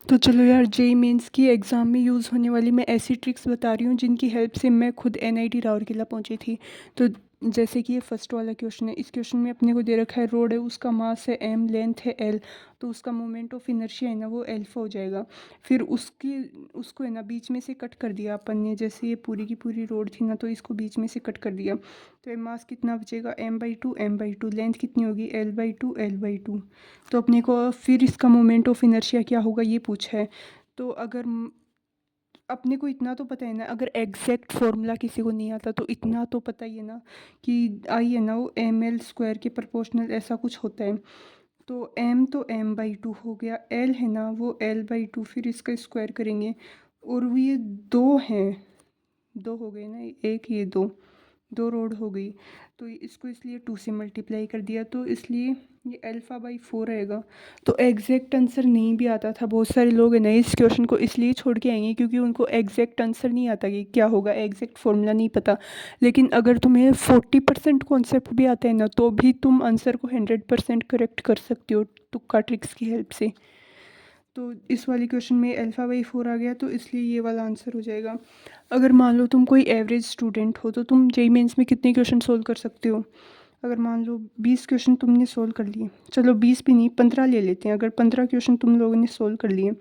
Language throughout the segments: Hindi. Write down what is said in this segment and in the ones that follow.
तो चलो यार, जेई मेंस की एग्ज़ाम में यूज़ होने वाली मैं ऐसी ट्रिक्स बता रही हूँ जिनकी हेल्प से मैं खुद एनआईटी राउरकेला पहुँची थी। तो जैसे कि ये फर्स्ट वाला क्वेश्चन है, इस क्वेश्चन में अपने को दे रखा है रोड है, उसका मास है एम, लेंथ है एल, तो उसका मोमेंट ऑफ इनर्शिया है ना वो एल्फा हो जाएगा। फिर उसको है ना बीच में से कट कर दिया अपन ने, जैसे ये पूरी की पूरी रोड थी ना, तो इसको बीच में से कट कर दिया। तो ये मास कितना बचेगा, m/2 m/2, लेंथ कितनी होगी l/2 l/2। तो अपने को फिर इसका मोमेंट ऑफ इनर्शिया क्या होगा ये पूछा है। तो अगर अपने को इतना तो पता है ना, अगर एग्जैक्ट फॉर्मूला किसी को नहीं आता तो इतना तो पता ही है ना कि आई है ना वो ml² के प्रोपोर्शनल ऐसा कुछ होता है। तो m तो m/2 हो गया, l है ना वो l/2, फिर इसका स्क्वायर करेंगे। और वो ये दो हैं, दो हो गए ना, एक ये दो, दो रोड हो गई। तो इसको इसलिए 2 से मल्टीप्लाई कर दिया, तो इसलिए ये α/4 आएगा। तो एग्जैक्ट आंसर नहीं भी आता था, बहुत सारे लोग हैं ना इस क्वेश्चन को इसलिए छोड़ के आएंगे क्योंकि उनको एग्जैक्ट आंसर नहीं आता कि क्या होगा, एग्जैक्ट फॉर्मूला नहीं पता। लेकिन अगर तुम्हें 40% कॉन्सेप्ट भी आता है ना, तो भी तुम आंसर को 100% करेक्ट कर सकते हो तुक्का ट्रिक्स की हेल्प से। तो इस वाले क्वेश्चन में α/4 आ गया, तो इसलिए ये वाला आंसर हो जाएगा। अगर मान लो तुम कोई एवरेज स्टूडेंट हो तो तुम जेई मेंस में कितने क्वेश्चन सोल्व कर सकते हो। अगर मान लो 20 क्वेश्चन तुमने सोल्व कर लिए, चलो 20 भी नहीं 15 ले लेते हैं, अगर 15 क्वेश्चन तुम लोगों ने सोल्व कर लिए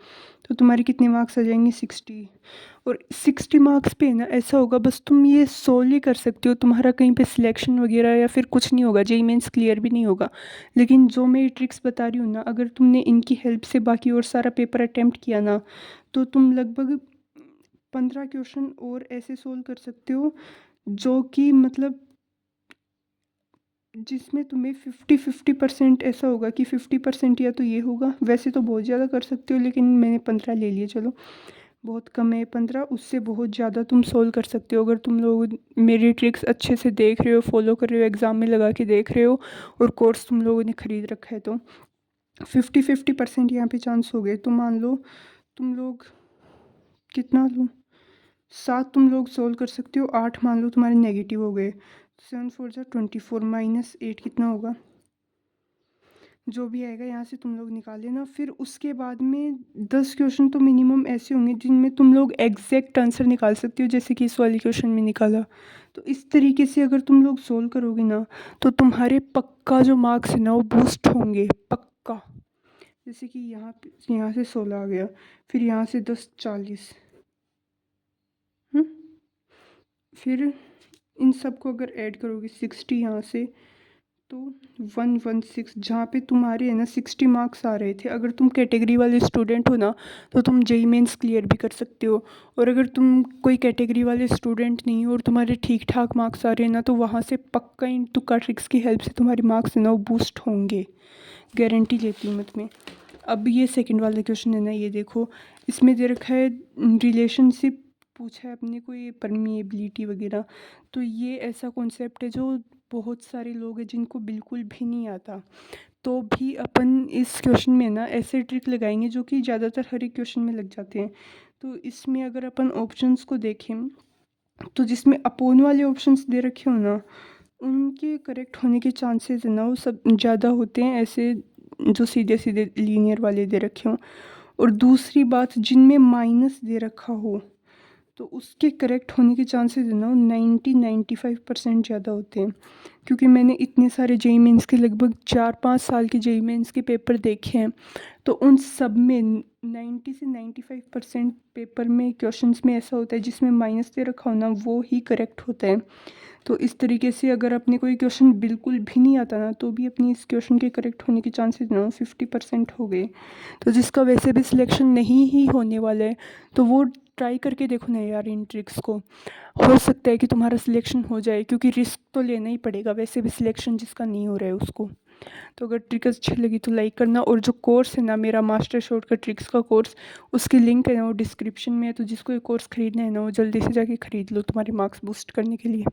तो तुम्हारे कितने मार्क्स आ जाएंगे, 60। और 60 मार्क्स पे ना ऐसा होगा बस तुम ये सोल्व ही कर सकते हो, तुम्हारा कहीं पे सिलेक्शन वगैरह या फिर कुछ नहीं होगा, जेई मेंस क्लियर भी नहीं होगा। लेकिन जो मैं ट्रिक्स बता रही हूँ ना, अगर तुमने इनकी हेल्प से बाकी और सारा पेपर अटेम्प्ट किया ना, तो तुम लगभग 15 क्वेश्चन और ऐसे सोल्व कर सकते हो जो कि मतलब जिसमें तुम्हें 50-50% ऐसा होगा कि 50% या तो ये होगा, वैसे तो बहुत ज़्यादा कर सकते हो लेकिन मैंने 15 ले लिए, चलो बहुत कम है 15, उससे बहुत ज़्यादा तुम सोल्व कर सकते हो अगर तुम लोग मेरी ट्रिक्स अच्छे से देख रहे हो, फॉलो कर रहे हो, एग्ज़ाम में लगा के देख रहे हो और कोर्स तुम लोगों ने ख़रीद रखा है। तो 50-50% यहाँ पे चांस हो गए। तो मान लो तुम लोग कितना लो, 7 तुम लोग सोल्व कर सकते हो, 8 मान लो तुम्हारे नेगेटिव हो गए। 7×4 = 24 -8 कितना होगा, जो भी आएगा यहाँ से तुम लोग निकाल लेना। फिर उसके बाद में 10 क्वेश्चन तो मिनिमम ऐसे होंगे जिनमें तुम लोग एग्जैक्ट आंसर निकाल सकते हो, जैसे कि इस वाले क्वेश्चन में निकाला। तो इस तरीके से अगर तुम लोग सोल्व करोगे ना, तो तुम्हारे पक्का जो मार्क्स है ना वो बूस्ट होंगे पक्का। जैसे कि यहाँ से 16 आ गया, फिर यहाँ से 10 40, फिर इन सब को अगर ऐड करोगे 60 यहाँ से, तो 116, जहाँ पे तुम्हारे है ना 60 मार्क्स आ रहे थे। अगर तुम कैटेगरी वाले स्टूडेंट हो ना, तो तुम जेई मेंस क्लियर भी कर सकते हो। और अगर तुम कोई कैटेगरी वाले स्टूडेंट नहीं हो और तुम्हारे ठीक ठाक मार्क्स आ रहे हैं ना, तो वहाँ से पक्का इन तुक्का ट्रिक्स की हेल्प से तुम्हारे मार्क्स है ना वो बूस्ट होंगे, गारंटी लेती हूँ मैं तुम्हें। अब ये सेकंड वाला क्वेश्चन है ना, ये देखो, इसमें दे रखा है रिलेशनशिप पूछा है अपने को, ये परमिएबिलिटी वगैरह। तो ये ऐसा कॉन्सेप्ट है जो बहुत सारे लोग हैं जिनको बिल्कुल भी नहीं आता, तो भी अपन इस क्वेश्चन में ना ऐसे ट्रिक लगाएंगे जो कि ज़्यादातर हर एक क्वेश्चन में लग जाते हैं। तो इसमें अगर अपन ऑप्शंस को देखें, तो जिसमें अपोन वाले ऑप्शंस दे रखे हो ना, उनके करेक्ट होने के चांसेस है ना वो सब ज़्यादा होते हैं, ऐसे जो सीधे सीधे लीनियर वाले दे रखे हों। और दूसरी बात, जिनमें माइनस दे रखा हो तो उसके करेक्ट होने के चांसेस है ना 90-95% ज़्यादा होते हैं। क्योंकि मैंने इतने सारे जेई मेंस के लगभग 4-5 साल के जेई मेंस के पेपर देखे हैं, तो उन सब में 90 से 95% पेपर में क्वेश्चंस में ऐसा होता है जिसमें माइनस दे रखा हो ना वो ही करेक्ट होता है। तो इस तरीके से अगर अपने कोई क्वेश्चन बिल्कुल भी नहीं आता ना, तो भी अपनी इस क्वेश्चन के करेक्ट होने के चांसेस ना 50% हो गए। तो जिसका वैसे भी सिलेक्शन नहीं ही होने वाला है, तो वो ट्राई करके देखो ना यार इन ट्रिक्स को, हो सकता है कि तुम्हारा सिलेक्शन हो जाए, क्योंकि रिस्क तो लेना ही पड़ेगा वैसे भी सिलेक्शन जिसका नहीं हो रहा है उसको। तो अगर ट्रिक अच्छी लगी तो लाइक करना, और जो कोर्स है ना मेरा मास्टर शॉर्टकट ट्रिक्स का कोर्स, उसकी लिंक है ना वो डिस्क्रिप्शन में है, तो जिसको ये कोर्स खरीदना है ना वो जल्दी से जाके खरीद लो तुम्हारे मार्क्स बूस्ट करने के लिए।